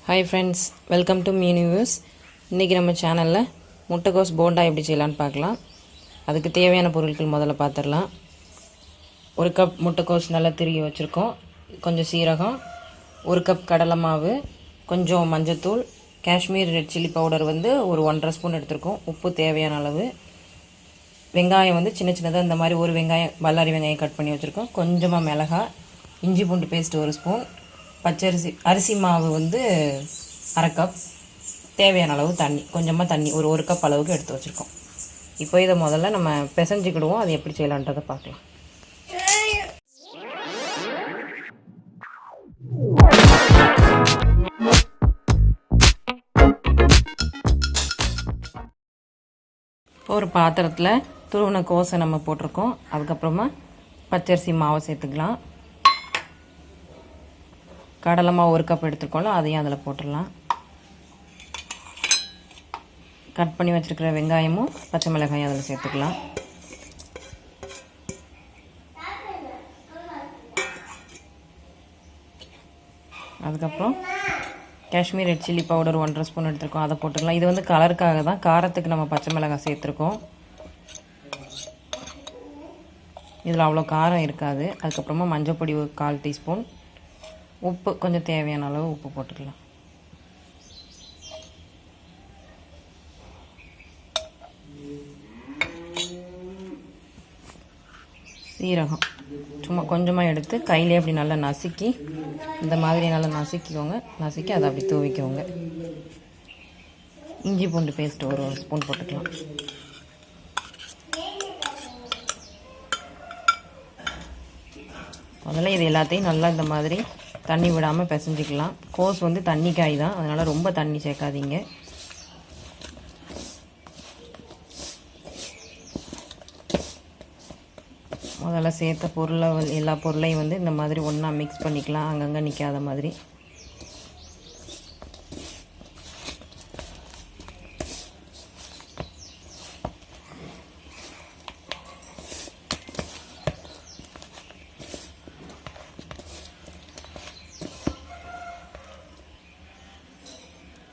Hi friends, welcome to me news. இன்னைக்கு நம்ம சேனல்ல முட்டைகோஸ் போண்டா எப்படி செய்யலாம்னு பார்க்கலாம். அதுக்கு தேவையான பொருட்கள் முதல்ல பார்த்திரலாம். 1 கப் முட்டைகோஸ் நல்லா திருகி வச்சிருக்கோம். கொஞ்சம் சீரகம், 1 கப் கடலை மாவு, கொஞ்சம் மஞ்சள்தூள், காஷ்மீர் ரெட் சில்லி பவுடர் வந்து ஒரு 1.5 ஸ்பூன் எடுத்துருக்கோம். உப்பு தேவையான அளவு. வெங்காயம் வந்து சின்ன சின்னதாக இந்த மாதிரி ஒரு வெங்காயம் பல்லாரி வெங்காயம் கட் பண்ணி வச்சுருக்கோம். கொஞ்சமாக மிளகாய், இஞ்சி பூண்டு பேஸ்ட் 1 ஸ்பூன், பச்சரிசி அரிசி மாவு வந்து 1/2 கப், தேவையான அளவு தண்ணி, கொஞ்சமாக தண்ணி ஒரு கப் அளவுக்கு எடுத்து வச்சுருக்கோம். இப்போ இதை முதல்ல நம்ம பிசைஞ்சிக்கிடுவோம். அது எப்படி செய்யலான்றதை பார்க்கலாம். ஒரு பாத்திரத்தில் துருவின கோஸை நம்ம போட்டிருக்கோம். அதுக்கப்புறமா பச்சரிசி மாவை சேர்த்துக்கலாம். கடலை மாவு 1 கப் எடுத்துருக்கோம்ல, அதையும் அதில் போட்டுடலாம். கட் பண்ணி வச்சுருக்கிற வெங்காயமும் பச்சை மிளகாயும் அதில் சேர்த்துக்கலாம். அதுக்கப்புறம் Kashmir red chilli powder 1.5 spoon எடுத்துருக்கோம், அதை போட்டுக்கலாம். இது வந்து கலருக்காக தான், காரத்துக்கு நம்ம பச்சை மிளகாய் சேர்த்துருக்கோம். இதில் அவ்வளோ காரம் இருக்காது. அதுக்கப்புறமா மஞ்சள் பொடி 1/4 டீஸ்பூன், உப்பு கொஞ்சம் தேவையான அளவு உப்பு போட்டுக்கலாம். சீரகம் சும்மா கொஞ்சமாக எடுத்து கையிலே அப்படி நல்லா நசுக்கி, இந்த மாதிரி நல்லா நசுக்கிக்கோங்க. நசுக்கி அதை அப்படி தூவிக்கோங்க. இஞ்சி பூண்டு பேஸ்ட் 1 ஸ்பூன் போட்டுக்கலாம். முதல்ல இது எல்லாத்தையும் நல்லா இந்த மாதிரி தண்ணி விடாமல் பிசைஞ்சிக்கலாம். கோஸ் வந்து தண்ணி காய் தான், அதனால் ரொம்ப தண்ணி சேர்க்காதீங்க. முதல்ல சேர்த்த பொருளை எல்லா பொருளையும் வந்து இந்த மாதிரி ஒன்றா மிக்ஸ் பண்ணிக்கலாம், அங்கங்கே நிற்காத மாதிரி.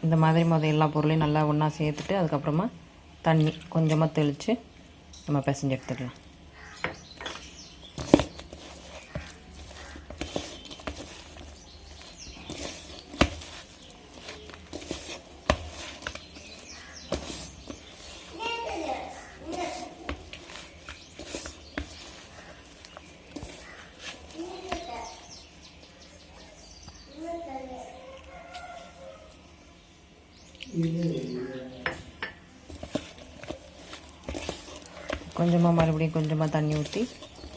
இந்த மாதிரி எல்லா பொருளையும் நல்லா ஒன்றா சேர்த்துட்டு அதுக்கப்புறமா தண்ணி கொஞ்சமாக தெளித்து நம்ம பிசைஞ்சு எடுத்துக்கலாம். கொஞ்சமாக மறுபடியும் கொஞ்சமாக தண்ணி ஊற்றி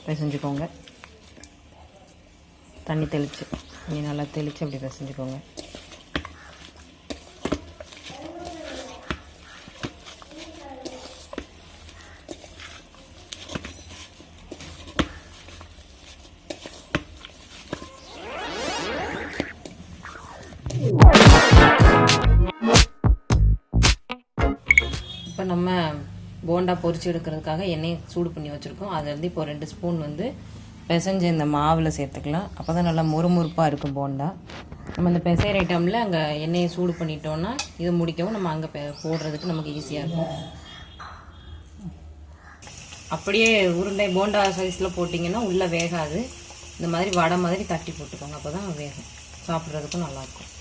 பிசைஞ்சுக்கோங்க. தண்ணி தெளித்து நல்லா தெளித்து அப்படி பிசைஞ்சுக்கோங்க. இப்போ நம்ம போண்டா பொரிச்சு எடுக்கிறதுக்காக எண்ணெயை சூடு பண்ணி வச்சுருக்கோம். அதுலேருந்து இப்போ 2 ஸ்பூன் வந்து பிசைஞ்ச இந்த மாவில் சேர்த்துக்கலாம். அப்போ தான் நல்லா முறுமுறுப்பாக இருக்கும் போண்டா. நம்ம இந்த பிசைகிற ஐட்டமில் அங்கே எண்ணெயை சூடு பண்ணிட்டோன்னா இது முடிக்கவும் நம்ம அங்கே போடுறதுக்கு நமக்கு ஈஸியாக இருக்கும். அப்படியே உருண்டை போண்டா சைஸில் போட்டிங்கன்னா உள்ளே வேகாது. இந்த மாதிரி வடை மாதிரி தட்டி போட்டுக்கோங்க, அப்போ தான் வேகும், சாப்பிட்றதுக்கும் நல்லாயிருக்கும்.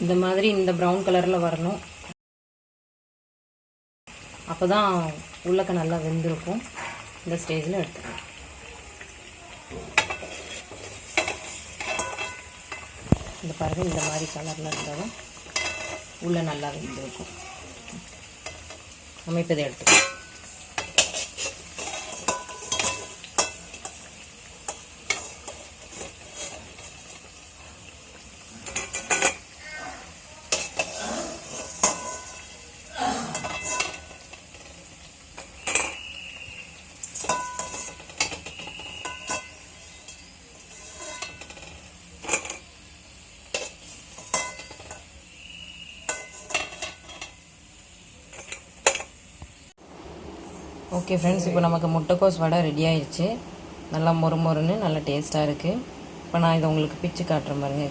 இந்த மாதிரி இந்த ப்ரௌன் கலரில் வரணும், அப்போ தான் உள்ளக்க நல்லா வெந்திருக்கும். இந்த ஸ்டேஜில் எடுத்துக்கலாம். இந்த பாருங்கள், இந்த மாதிரி கலரில் இருந்தாலும் உள்ளே நல்லா வெந்திருக்கும். நம்ம இப்போ இதை எடுத்துக்கலாம். ஓகே ஃப்ரெண்ட்ஸ், இப்போ நமக்கு முட்டைக்கோஸ் வடை ரெடி ஆயிடுச்சு. நல்லா மொறுமொறுன்னு நல்லா டேஸ்ட்டாக இருக்குது. இப்போ நான் இதை உங்களுக்கு பிச்சு காட்டுறேன் பாருங்க.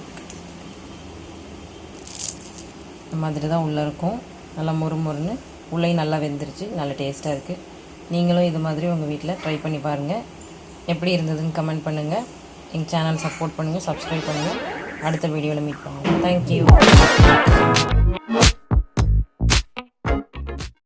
இந்த மாதிரி தான் உள்ளே இருக்கும். நல்லா மொறுமொறுன்னு உள்ளே நல்லா வெந்துருச்சு. நல்லா டேஸ்ட்டாக இருக்குது. நீங்களும் இது மாதிரி உங்கள் வீட்டில் ட்ரை பண்ணி பாருங்கள். எப்படி இருந்ததுன்னு கமெண்ட் பண்ணுங்கள். எங்கள் சேனல் சப்போர்ட் பண்ணுங்கள், சப்ஸ்கிரைப் பண்ணுங்கள். அடுத்த வீடியோவில் மீட் பண்ணுங்கள். தேங்க்யூ.